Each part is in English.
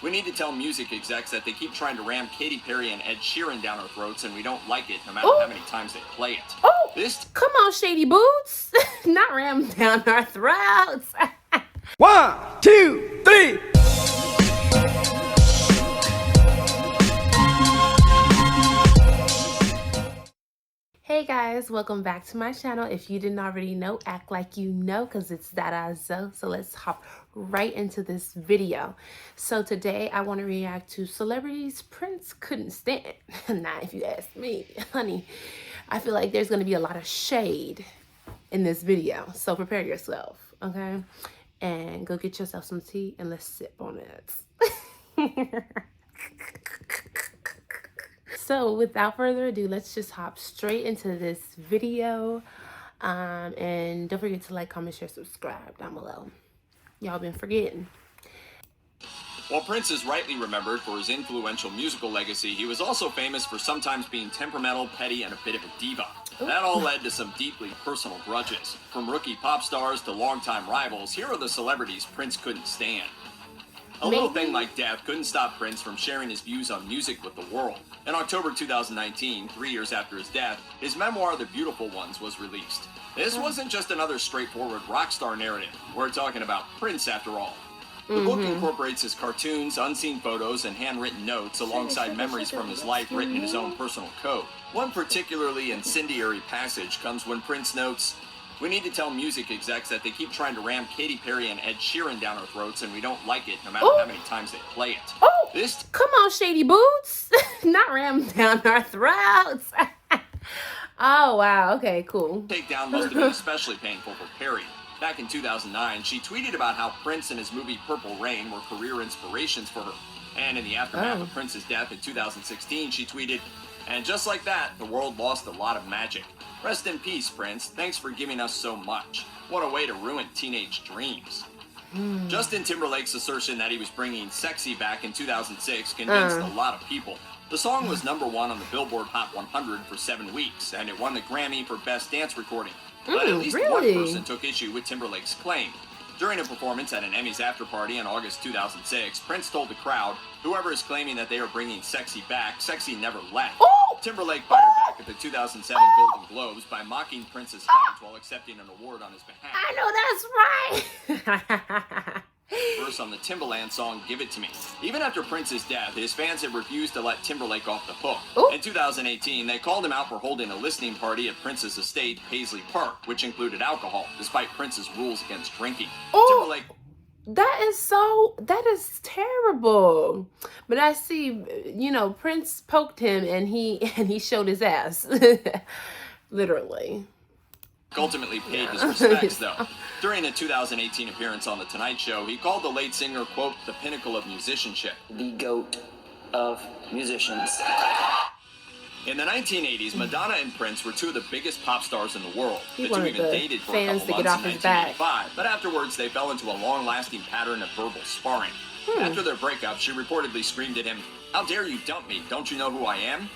We need to tell music execs that they keep trying to ram Katy Perry and Ed Sheeran down our throats, and we don't like it no matter how many times they play it. Oh, come on, Shady Boots. Not ram down our throats. 1, 2, 3. Hey guys, welcome back to my channel. If you didn't already know, act like you know, because it's that so let's hop right into this video. So today I want to react to celebrities Prince couldn't stand. Now if you ask me, honey, I feel like there's going to be a lot of shade in this video, so prepare yourself, okay? And go get yourself some tea and let's sip on it. So without further ado, let's just hop straight into this video. And don't forget to like, comment, share, subscribe down below. Y'all been forgetting. While Prince is rightly remembered for his influential musical legacy, he was also famous for sometimes being temperamental, petty, and a bit of a diva. That all led to some deeply personal grudges. From rookie pop stars to longtime rivals, here are the celebrities Prince couldn't stand. A little thing like death couldn't stop Prince from sharing his views on music with the world. In October 2019, 3 years after his death, his memoir, The Beautiful Ones, was released. This wasn't just another straightforward rock star narrative. We're talking about Prince after all. The book incorporates his cartoons, unseen photos, and handwritten notes alongside memories from his life written in his own personal code. One particularly incendiary passage comes when Prince notes, "We need to tell music execs that they keep trying to ram Katy Perry and Ed Sheeran down our throats, and we don't like it no matter how many times they play it." Come on, Shady Boots. Not ram down our throats. Oh, wow. Okay, cool. Takedown must have been especially painful for Perry. Back in 2009, she tweeted about how Prince and his movie Purple Rain were career inspirations for her. And in the aftermath of Prince's death in 2016, she tweeted, "And just like that, the world lost a lot of magic. Rest in peace, Prince. Thanks for giving us so much. What a way to ruin teenage dreams." Justin Timberlake's assertion that he was bringing sexy back in 2006 convinced a lot of people. The song was #1 on the Billboard Hot 100 for 7 weeks, and it won the Grammy for Best Dance Recording. But at least one person took issue with Timberlake's claim. During a performance at an Emmys after-party in August 2006, Prince told the crowd, "Whoever is claiming that they are bringing sexy back, sexy never left." Timberlake fired back at the 2007 Golden Globes by mocking Prince's height while accepting an award on his behalf. I know that's right. Verse on the Timbaland song Give It To Me. Even after Prince's death, his fans have refused to let Timberlake off the hook. In 2018, they called him out for holding a listening party at Prince's estate, Paisley Park, which included alcohol, despite Prince's rules against drinking. Timberlake... That is terrible. But I see, you know, Prince poked him and he showed his ass. Literally. Ultimately paid his respects, though. During a 2018 appearance on The Tonight Show, he called the late singer, quote, "the pinnacle of musicianship." The GOAT of musicians. In the 1980s, Madonna and Prince were two of the biggest pop stars in the world. The two even dated for a couple months in 1985, but afterwards they fell into a long-lasting pattern of verbal sparring. After their breakup, she reportedly screamed at him, "How dare you dump me? Don't you know who I am?"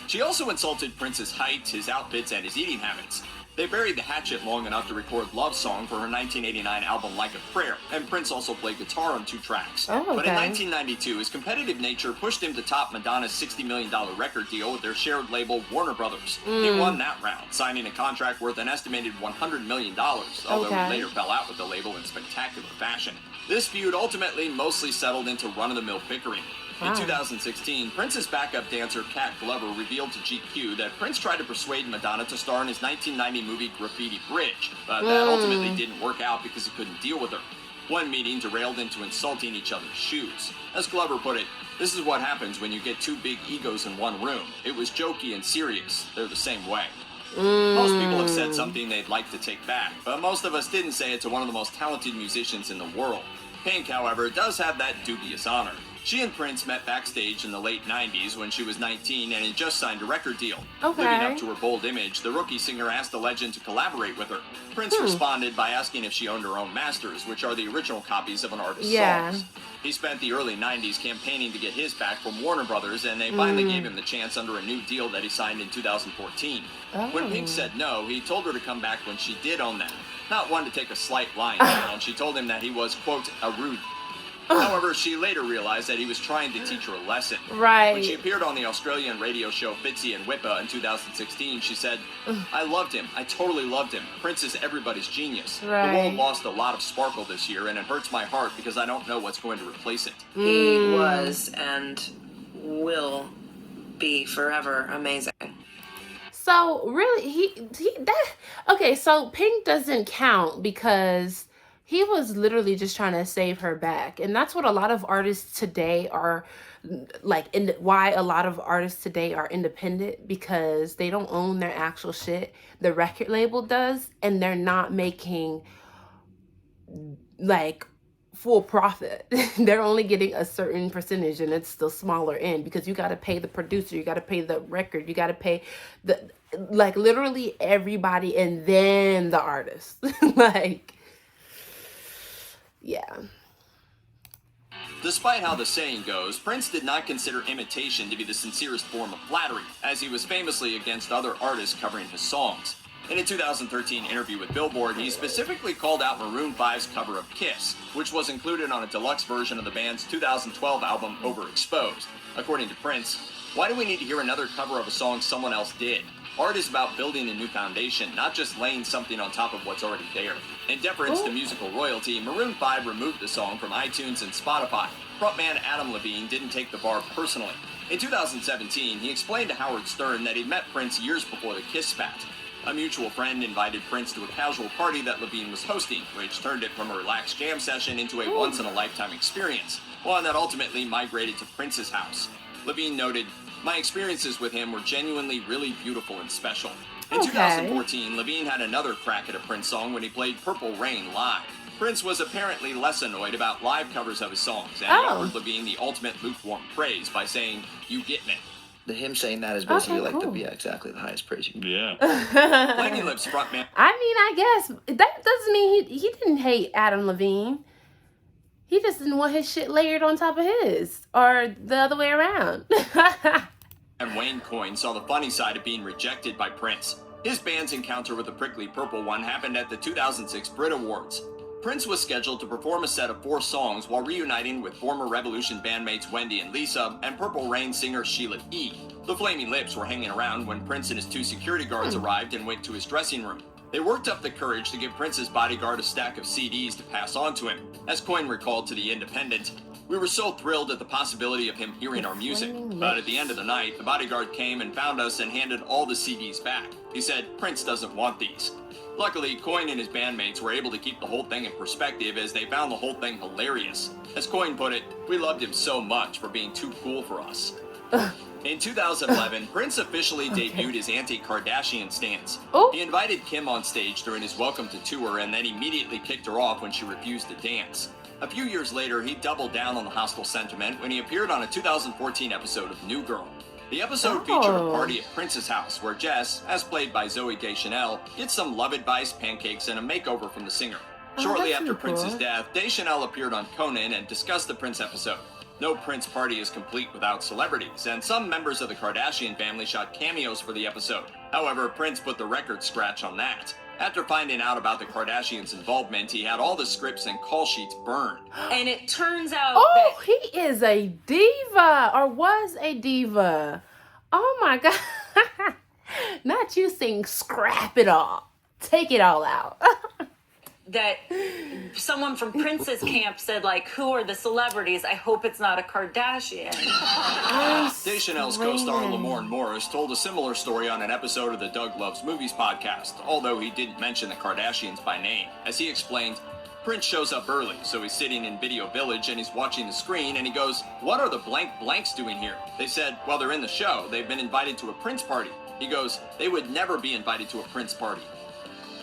She also insulted Prince's height, his outfits, and his eating habits. They buried the hatchet long enough to record Love Song for her 1989 album Like a Prayer, and Prince also played guitar on 2 tracks. But in 1992, his competitive nature pushed him to top Madonna's $60 million record deal with their shared label Warner Brothers. He won that round, signing a contract worth an estimated $100 million, although he later fell out with the label in spectacular fashion. This feud ultimately mostly settled into run-of-the-mill bickering. In 2016, Prince's backup dancer Kat Glover revealed to GQ that Prince tried to persuade Madonna to star in his 1990 movie Graffiti Bridge, but that ultimately didn't work out because he couldn't deal with her. One meeting derailed into insulting each other's shoes. As Glover put it, "This is what happens when you get 2 big egos in one room. It was jokey and serious. They're the same way." Most people have said something they'd like to take back, but most of us didn't say it to one of the most talented musicians in the world. Pink, however, does have that dubious honor. She and Prince met backstage in the late 90s when she was 19 and had just signed a record deal. Living up to her bold image, the rookie singer asked the legend to collaborate with her. Prince responded by asking if she owned her own masters, which are the original copies of an artist's songs. He spent the early 90s campaigning to get his back from Warner Brothers, and they finally gave him the chance under a new deal that he signed in 2014. When Pink said no, he told her to come back when she did own them. Not one to take a slight line down, she told him that he was, quote, a rude However, she later realized that he was trying to teach her a lesson. Right. When she appeared on the Australian radio show Fitzy and Whippa in 2016, she said, "I loved him. I totally loved him. Prince is everybody's genius. Right. The world lost a lot of sparkle this year, and it hurts my heart because I don't know what's going to replace it." He was and will be forever amazing. So really, okay, so Pink doesn't count because he was literally just trying to save her back. And that's what a lot of artists today are like, why a lot of artists today are independent, because they don't own their actual shit. The record label does, and they're not making like full profit. They're only getting a certain percentage, and it's the smaller end, because you got to pay the producer, you got to pay the record, you got to pay the, like, literally everybody, and then the artist. Like, yeah. Despite how the saying goes, Prince did not consider imitation to be the sincerest form of flattery, as he was famously against other artists covering his songs. In a 2013 interview with Billboard, he specifically called out Maroon 5's cover of Kiss, which was included on a deluxe version of the band's 2012 album Overexposed. According to Prince, "Why do we need to hear another cover of a song someone else did? Art is about building a new foundation, not just laying something on top of what's already there." In deference to musical royalty, Maroon 5 removed the song from iTunes and Spotify. Frontman Adam Levine didn't take the bar personally. In 2017, he explained to Howard Stern that he'd met Prince years before the Kiss spat. A mutual friend invited Prince to a casual party that Levine was hosting, which turned it from a relaxed jam session into a once-in-a-lifetime experience, one that ultimately migrated to Prince's house. Levine noted, "My experiences with him were genuinely really beautiful and special." In 2014, Levine had another crack at a Prince song when he played Purple Rain live. Prince was apparently less annoyed about live covers of his songs, and he offered Levine the ultimate lukewarm praise by saying, "You get me." Him saying that is basically exactly the highest praise you can get. Yeah. Flaming Lips frontman. I mean, I guess that doesn't mean he didn't hate Adam Levine. He just didn't want his shit layered on top of his, or the other way around. And Wayne Coyne saw the funny side of being rejected by Prince. His band's encounter with the prickly purple one happened at the 2006 Brit Awards. Prince was scheduled to perform a set of 4 songs while reuniting with former Revolution bandmates Wendy and Lisa and Purple Rain singer Sheila E. The Flaming Lips were hanging around when Prince and his 2 security guards arrived and went to his dressing room. They worked up the courage to give Prince's bodyguard a stack of CDs to pass on to him. As Coyne recalled to The Independent, "We were so thrilled at the possibility of him hearing our music, but at the end of the night, the bodyguard came and found us and handed all the CDs back. He said, 'Prince doesn't want these.'" Luckily, Coyne and his bandmates were able to keep the whole thing in perspective, as they found the whole thing hilarious. As Coyne put it, "We loved him so much for being too cool for us." In 2011, Prince officially debuted his anti-Kardashian stance. He invited Kim on stage during his Welcome to tour, and then immediately kicked her off when she refused to dance. A few years later, he doubled down on the hostile sentiment when he appeared on a 2014 episode of New Girl. The episode featured a party at Prince's house where Jess, as played by Zooey Deschanel, gets some love advice, pancakes, and a makeover from the singer. Shortly after Prince's death, Deschanel appeared on Conan and discussed the Prince episode. No Prince party is complete without celebrities, and some members of the Kardashian family shot cameos for the episode. However, Prince put the record scratch on that. After finding out about the Kardashians' involvement, he had all the scripts and call sheets burned. And it turns out that he is a diva, or was a diva. Oh my God. Not you saying scrap it all. Take it all out. that someone from Prince's camp said, like, "Who are the celebrities? I hope it's not a Kardashian." Deschanel's co-star Lamorne Morris told a similar story on an episode of the Doug Loves Movies podcast, although he didn't mention the Kardashians by name. As he explained, Prince shows up early, so he's sitting in Video Village and he's watching the screen and he goes, "What are the blank blanks doing here?" They said, "Well, they're in the show. They've been invited to a Prince party." He goes, "They would never be invited to a Prince party."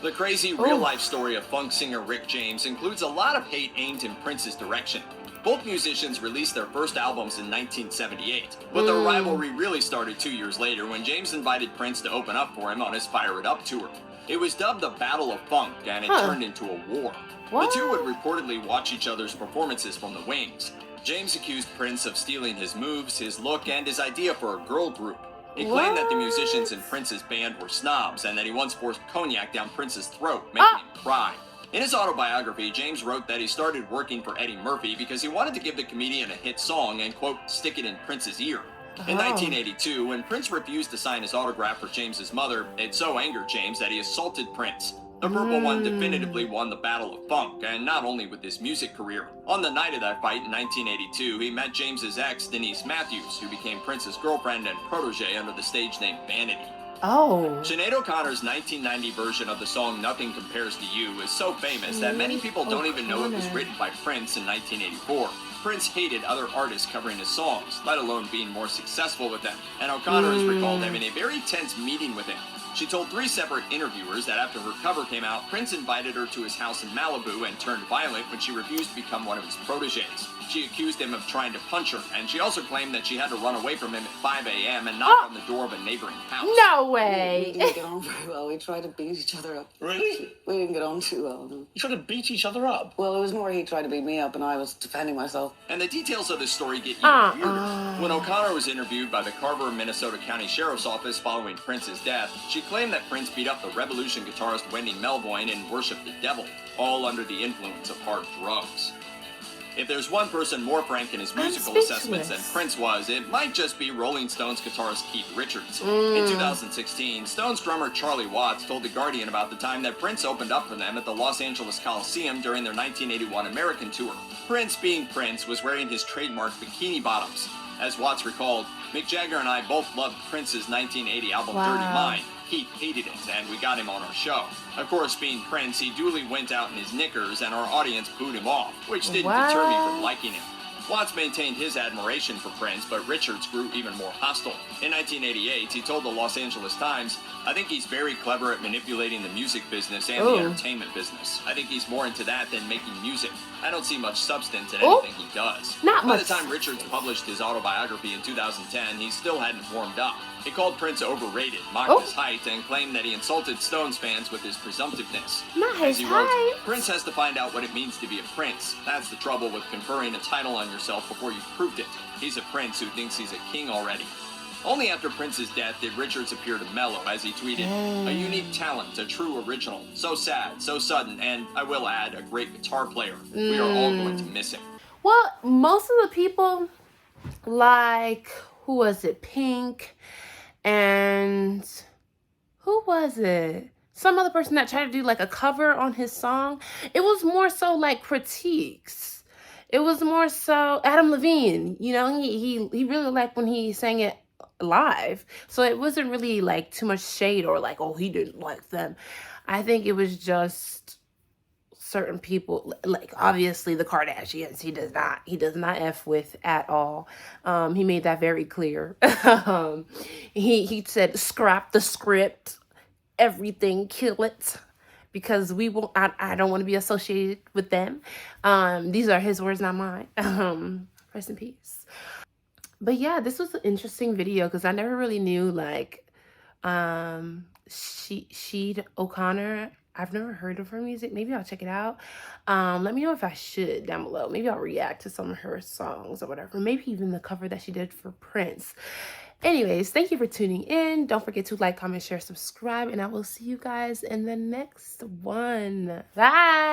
The crazy real-life story of funk singer Rick James includes a lot of hate aimed in Prince's direction. Both musicians released their first albums in 1978, but their rivalry really started 2 years later when James invited Prince to open up for him on his Fire It Up tour. It was dubbed the Battle of Funk, and it turned into a war. The two would reportedly watch each other's performances from the wings. James accused Prince of stealing his moves, his look, and his idea for a girl group. He claimed that the musicians in Prince's band were snobs and that he once forced cognac down Prince's throat, making him cry. In his autobiography, James wrote that he started working for Eddie Murphy because he wanted to give the comedian a hit song and, quote, stick it in Prince's ear. In 1982, when Prince refused to sign his autograph for James's mother, it so angered James that he assaulted Prince. The Purple One definitively won the Battle of Funk, and not only with his music career. On the night of that fight in 1982, he met James's ex, Denise Matthews, who became Prince's girlfriend and protege under the stage name Vanity. Sinead O'Connor's 1990 version of the song Nothing Compares to You is so famous that many people don't even know it was written by Prince in 1984. Prince hated other artists covering his songs, let alone being more successful with them, and O'Connor is recalled having a very tense meeting with him. She told 3 separate interviewers that after her cover came out, Prince invited her to his house in Malibu and turned violent when she refused to become one of his proteges. She accused him of trying to punch her, and she also claimed that she had to run away from him at 5 a.m. and knock on the door of a neighboring house. No way! We didn't get on very well. We tried to beat each other up. Really? We didn't get on too well. You tried to beat each other up? Well, it was more he tried to beat me up and I was defending myself. And the details of this story get even weirder. When O'Connor was interviewed by the Carver, Minnesota County Sheriff's Office following Prince's death, she claimed that Prince beat up the Revolution guitarist Wendy Melvoin and worshipped the devil, all under the influence of hard drugs. If there's one person more frank in his musical assessments than Prince was, it might just be Rolling Stones guitarist Keith Richards. In 2016, Stones drummer Charlie Watts told The Guardian about the time that Prince opened up for them at the Los Angeles Coliseum during their 1981 American tour. Prince, being Prince, was wearing his trademark bikini bottoms. As Watts recalled, Mick Jagger and I both loved Prince's 1980 album Dirty Mind. Keith hated it, and we got him on our show. Of course, being Prince, he duly went out in his knickers, and our audience booed him off, which didn't deter me from liking him. Watts maintained his admiration for Prince, but Richards grew even more hostile. In 1988, he told the Los Angeles Times, "I think he's very clever at manipulating the music business and the entertainment business. I think he's more into that than making music. I don't see much substance in anything he does." By the time Richards published his autobiography in 2010, he still hadn't warmed up. He called Prince overrated, mocked his height, and claimed that he insulted Stones fans with his presumptiveness. As he wrote, Prince has to find out what it means to be a prince. That's the trouble with conferring a title on yourself before you've proved it. He's a prince who thinks he's a king already. Only after Prince's death did Richards appear to mellow as he tweeted, "A unique talent, a true original. So sad, so sudden, and I will add, a great guitar player. We are all going to miss him." Well, most of the people, like, who was it? Pink, and who was it? Some other person that tried to do like a cover on his song. It was more so like critiques. It was more so Adam Levine. You know, he really liked when he sang it live. So it wasn't really like too much shade or like, oh, he didn't like them. I think it was just certain people, like obviously the Kardashians, he does not F with at all. He made that very clear. He said, scrap the script, everything, kill it, because we won't, I don't want to be associated with them. These are his words, not mine. Rest in peace. But yeah, this was an interesting video because I never really knew like Sinead O'Connor. I've never heard of her music. Maybe I'll check it out. Let me know if I should down below. Maybe I'll react to some of her songs or whatever. Maybe even the cover that she did for Prince. Anyways, thank you for tuning in. Don't forget to like, comment, share, subscribe, and I will see you guys in the next one. Bye.